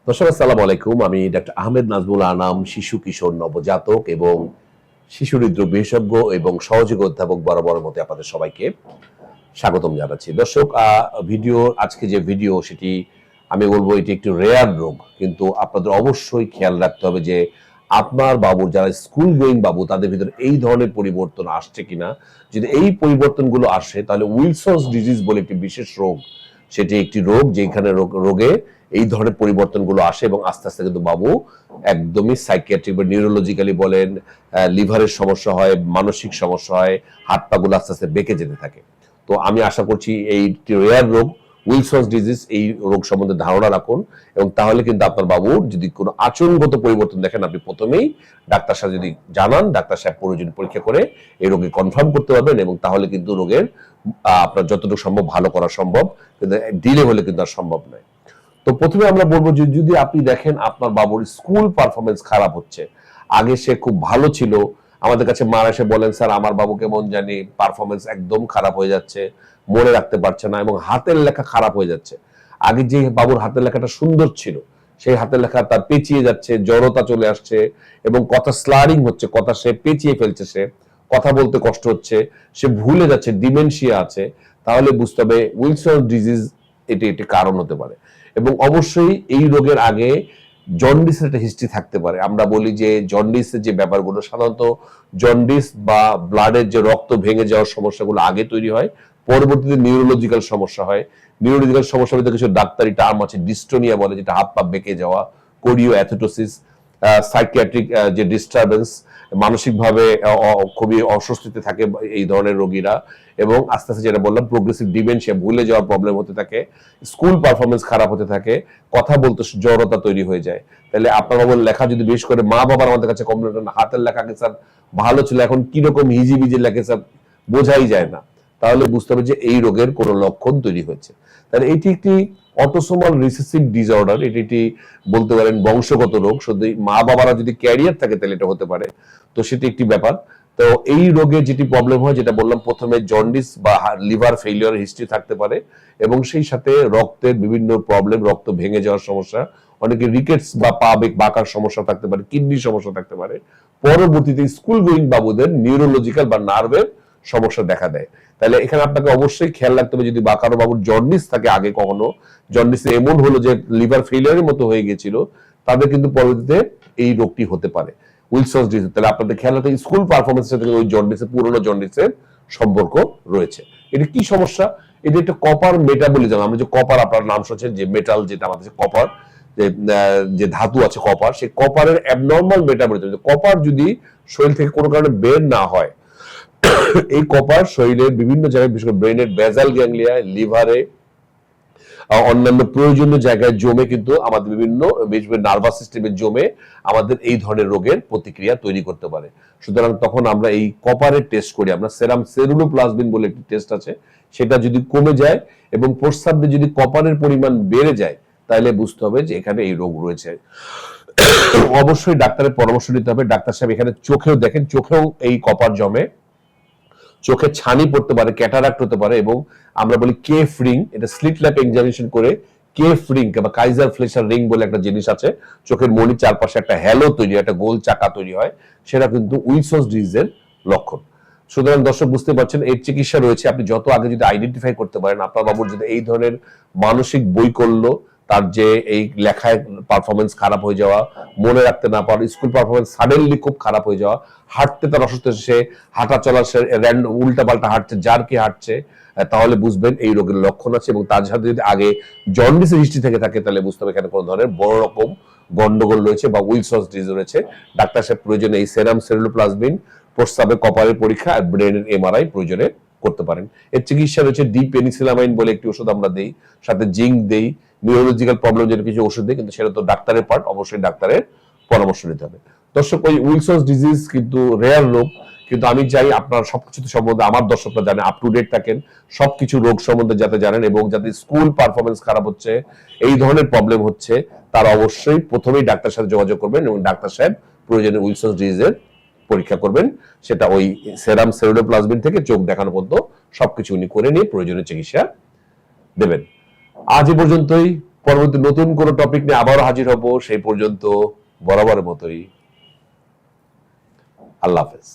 দর্শক আসসালামু আলাইকুম। আমি ডাক্তার আহমেদ নাজমুল আনাম, শিশু কিশোর নবজাতক এবং শিশু হৃদরোগ বিশেষজ্ঞ এবং সহযোগী অধ্যাপক বরাবরের মতো আপনাদের সবাইকে স্বাগতম জানাচ্ছি। দর্শক, আজকে যে ভিডিও সেটি আমি বলবো এটি একটি রেয়ার রোগ, কিন্তু আপনাদের অবশ্যই খেয়াল রাখতে হবে যে আপনার বাবুর যারা স্কুল গোয়িং বাবু তাদের ভিতরে এই ধরনের পরিবর্তন আসছে কিনা। যদি এই পরিবর্তনগুলো আসে তাহলে উইলসনস ডিজিজ বলে একটি বিশেষ রোগ, সেটি একটি রোগ যেখানে রোগে এই ধরনের পরিবর্তনগুলো আসে এবং আস্তে আস্তে কিন্তু বাবু একদমই সাইকিয়াট্রিক বা নিউরোলজিক্যালি বলেন, লিভারের সমস্যা হয়, মানসিক সমস্যা হয়, হাত পাগুলো আস্তে আস্তে বেঁকে যেতে থাকে। তো আমি আশা করছি এই রেয়ার রোগ উইলসনস ডিজিজ এই রোগ সম্বন্ধে ধারণা রাখুন, এবং তাহলে কিন্তু আপনার বাবুর যদি কোনো আচরণগত পরিবর্তন দেখেন আপনি প্রথমেই ডাক্তার সাহেব যদি জানান, ডাক্তার সাহেব প্রয়োজন পরীক্ষা করে এই রোগে কনফার্ম করতে পারবেন, এবং তাহলে কিন্তু রোগের আপনার যতটুকু সম্ভব ভালো করা সম্ভব, কিন্তু ডিলে হলে কিন্তু আর সম্ভব নয়। তো প্রথমে আমরা বলবো যে যদি আপনি দেখেন আপনার বাবুর স্কুল পারফরমেন্স খারাপ হচ্ছে, আগে সে খুব ভালো ছিল, আমাদের কাছে মা এসে বলেন স্যার আমার বাবু কেমন জানি পারফরমেন্স একদম খারাপ হয়ে যাচ্ছে, মনে রাখতে পারছে না এবং হাতের লেখা খারাপ হয়ে যাচ্ছে। আগে যে বাবুর হাতের লেখাটা সুন্দর ছিল সেই হাতের লেখা তার পেঁচিয়ে যাচ্ছে, জড়তা চলে আসছে এবং কথা স্লারিং হচ্ছে, কথা সে পেঁচিয়ে ফেলছে, সে কথা বলতে কষ্ট হচ্ছে, সে ভুলে যাচ্ছে, ডিমেনশিয়া আছে, তাহলে বুঝতে হবে উইলসন ডিজিজ এটি একটি কারণ হতে পারে। এবং অবশ্যই এই রোগের আগে জন্ডিসের একটা হিস্ট্রি থাকতে পারে। আমরা বলি যে জন্ডিসের যে ব্যাপারগুলো সাধারণত জন্ডিস বা ব্লাডের যে রক্ত ভেঙে যাওয়ার সমস্যাগুলো আগে তৈরি হয়, পরবর্তীতে নিউরোলজিক্যাল সমস্যা হয়। নিউরোলজিক্যাল সমস্যার ভিতরে কিছু ডাক্তারি টার্ম আছে, ডিস্টোনিয়া বলে যেটা হাত পা বেঁকে যাওয়া, কোরিও অ্যাথেটোসিস, সাইকিয়াট্রিক যে ডিস্টারবেন্স, মানসিকভাবে খুবই অস্বস্তিতে থাকে এই ধরনের রোগীরা, এবং আস্তে আস্তে যেটা বললাম প্রোগ্রেসিভ ডিমেনশিয়া, ভুলে যাওয়ার প্রবলেম হতে থাকে, স্কুল পারফরমেন্স খারাপ হতে থাকে, কথা বলতে জড়তা তৈরি হয়ে যায়। তাহলে আপনার বাবুর লেখা যদি বিশেষ করে মা বাবার আমাদের কাছে কমপ্লেন করেন হাতের লেখা স্যার ভালো ছিল, এখন কিরকম হিজিবিজি লেখে স্যার বোঝাই যায় না, তাহলে বুঝতে হবে যে এই রোগের কোনো লক্ষণ তৈরি হয়েছে। তাহলে এটি একটি অটোসোমাল রিসেসিভ ডিসঅর্ডার, এটি একটি বলতে পারেন বংশগত রোগ। শুধু মা বাবারা যদি ক্যারিয়ার থাকে তাহলে এটা হতে পারে, তো সেটি একটি ব্যাপার। তো এই রোগে যেটি প্রবলেম হয় যেটা বললাম প্রথমে, জন্ডিস বা লিভার ফেলিওর হিস্ট্রি থাকতে পারে, এবং সেই সাথে রক্তের বিভিন্ন প্রবলেম, রক্ত ভেঙে যাওয়ার সমস্যা, অনেকে রিকেটস বা পা বাঁকার সমস্যা থাকতে পারে, কিডনির সমস্যা থাকতে পারে। পরবর্তীতে স্কুল গোয়িং বাবুদের নিউরোলজিক্যাল বা নার্ভের সমস্যা দেখা দেয়। তাহলে এখানে আপনাকে অবশ্যই খেয়াল রাখতে হবে, যদি কারো বাবুর জন্ডিস থাকে, আগে কখনো জন্ডিস এমন হলো যে লিভার ফেলিয়ারের মতো হয়ে গিয়েছিল, তাদের কিন্তু পরবর্তীতে এই রোগটি হতে পারে উইলসনস ডিজিজ। তাহলে আপনাদের খেয়াল রাখতে স্কুল পারফরমেন্সের সাথে ওই জন্ডিসের, পুরনো জন্ডিসের সম্পর্ক রয়েছে। এটা কি সমস্যা? এটা একটা কপার মেটাবলিজম। আমরা যে কপার, আপনার নাম শুনছেন যে মেটাল, যেটা আমাদের কপার, যে ধাতু আছে কপার, সেই কপারের অ্যাবনর্মাল মেটাবলিজম। কপার যদি শরীর থেকে কোনো কারণে বের না হয়, এই কপার শরীরের বিভিন্ন জায়গায়, বিশেষ করে ব্রেনের বেজাল গ্যাংলিয়ায়, লিভারে, অন্যান্য প্রয়োজনীয় জায়গায় জমে কিন্তু আমাদের বিভিন্ন নার্ভাস সিস্টেমে জমে আমাদের এই ধরনের রোগের প্রতিক্রিয়া তৈরি করতে পারে। সুতরাং তখন আমরা এই কপারের টেস্ট করি, আমরা সেরাম সেরুলোপ্লাজমিন বলে একটি টেস্ট আছে, সেটা যদি কমে যায় এবং প্রস্রাবে যদি কপারের পরিমাণ বেড়ে যায়, তাহলে বুঝতে হবে যে এখানে এই রোগ রয়েছে। অবশ্যই ডাক্তারের পরামর্শ নিতে হবে। ডাক্তার সাহেব এখানে চোখেও দেখেন, চোখেও এই কপার জমে, চোখে ছানি পড়তে পারে, ক্যাটারাক্ট হতে পারে, এবং আমরা বলি কেফ রিং, এটা স্লিট ল্যাপ এক্সামিনেশন করে কেফ রিং বা কাইজার ফ্লেশার রিং বলে একটা জিনিস আছে, চোখের মণির চারপাশে একটা হ্যালো তৈরি হয়, একটা গোল চাকা তৈরি হয়, সেটা কিন্তু উইলসনস ডিজিজের লক্ষণ। সুতরাং দর্শক বুঝতে পারছেন এর চিকিৎসা রয়েছে। আপনি যত আগে যদি আইডেন্টিফাই করতে পারেন আপনার বাবুর যদি এই ধরনের মানসিক বৈকল্য, তার যে এই লেখায় পারফরমেন্স খারাপ হয়ে যাওয়া, মনে রাখতে না পারা, স্কুল পারফরমেন্স সাডেনলি খুব খারাপ হয়ে যাওয়া, হাঁটতে তার অসুস্থ, সে হাঁটা চলা সে উল্টা পাল্টা হাঁটছে, যার কি হাঁটছে, তাহলে বুঝবেন এই রোগের লক্ষণ আছে। এবং তার সাথে যদি আগে জন্ডিসের হিস্ট্রি থেকে থাকে তাহলে বুঝতে হবে এখানে কোনো ধরনের বড় রকম গন্ডগোল রয়েছে বা উইলসনস ডিজিজ রয়েছে। ডাক্তার সাহেব প্রয়োজনে এই সেরাম সেরুলোপ্লাজমিন, প্রস্রাবে কপারের পরীক্ষা আর ব্রেনের এমআরআই প্রয়োজনে করতে পারেন। এর চিকিৎসা রয়েছে ডি পেনিসিলামাইন বলে একটি ওষুধ আমরা দেই, সাথে জিঙ্ক দেই, নিউরোলজিক্যাল প্রবলেম যেটা কিছু ওষুধ দেয়, কিন্তু সেটা তো ডাক্তারের পার্ট, অবশ্যই ডাক্তারের পরামর্শ নিতে হবে। দর্শক, ওই উইলসনস ডিজিজ কিন্তু রেয়ার রোগ, কিন্তু আমি চাই আপনার সবকিছু সম্বন্ধে আমার দর্শকরা জানে, আপ টু ডেট থাকেন, সবকিছু রোগ সম্বন্ধে যাতে জানেন, এবং যাতে স্কুল পারফরমেন্স খারাপ হচ্ছে, এই ধরনের প্রবলেম হচ্ছে, তারা অবশ্যই প্রথমেই ডাক্তার সাথে যোগাযোগ করবেন, এবং ডাক্তার সাহেব প্রয়োজনে উইলসনস ডিজিজের পরীক্ষা করবেন। সেটা ওই সেরাম সেরুলোপ্লাজমিন থেকে চোখ দেখানো পর্যন্ত সবকিছু উনি করে নিয়ে প্রয়োজনীয় চিকিৎসা দেবেন। আজ এ পর্যন্তই। পরবর্তী নতুন কোনো টপিক নিয়ে আবারও হাজির হব। সেই পর্যন্ত বরাবরের মতোই আল্লাহ হাফেজ।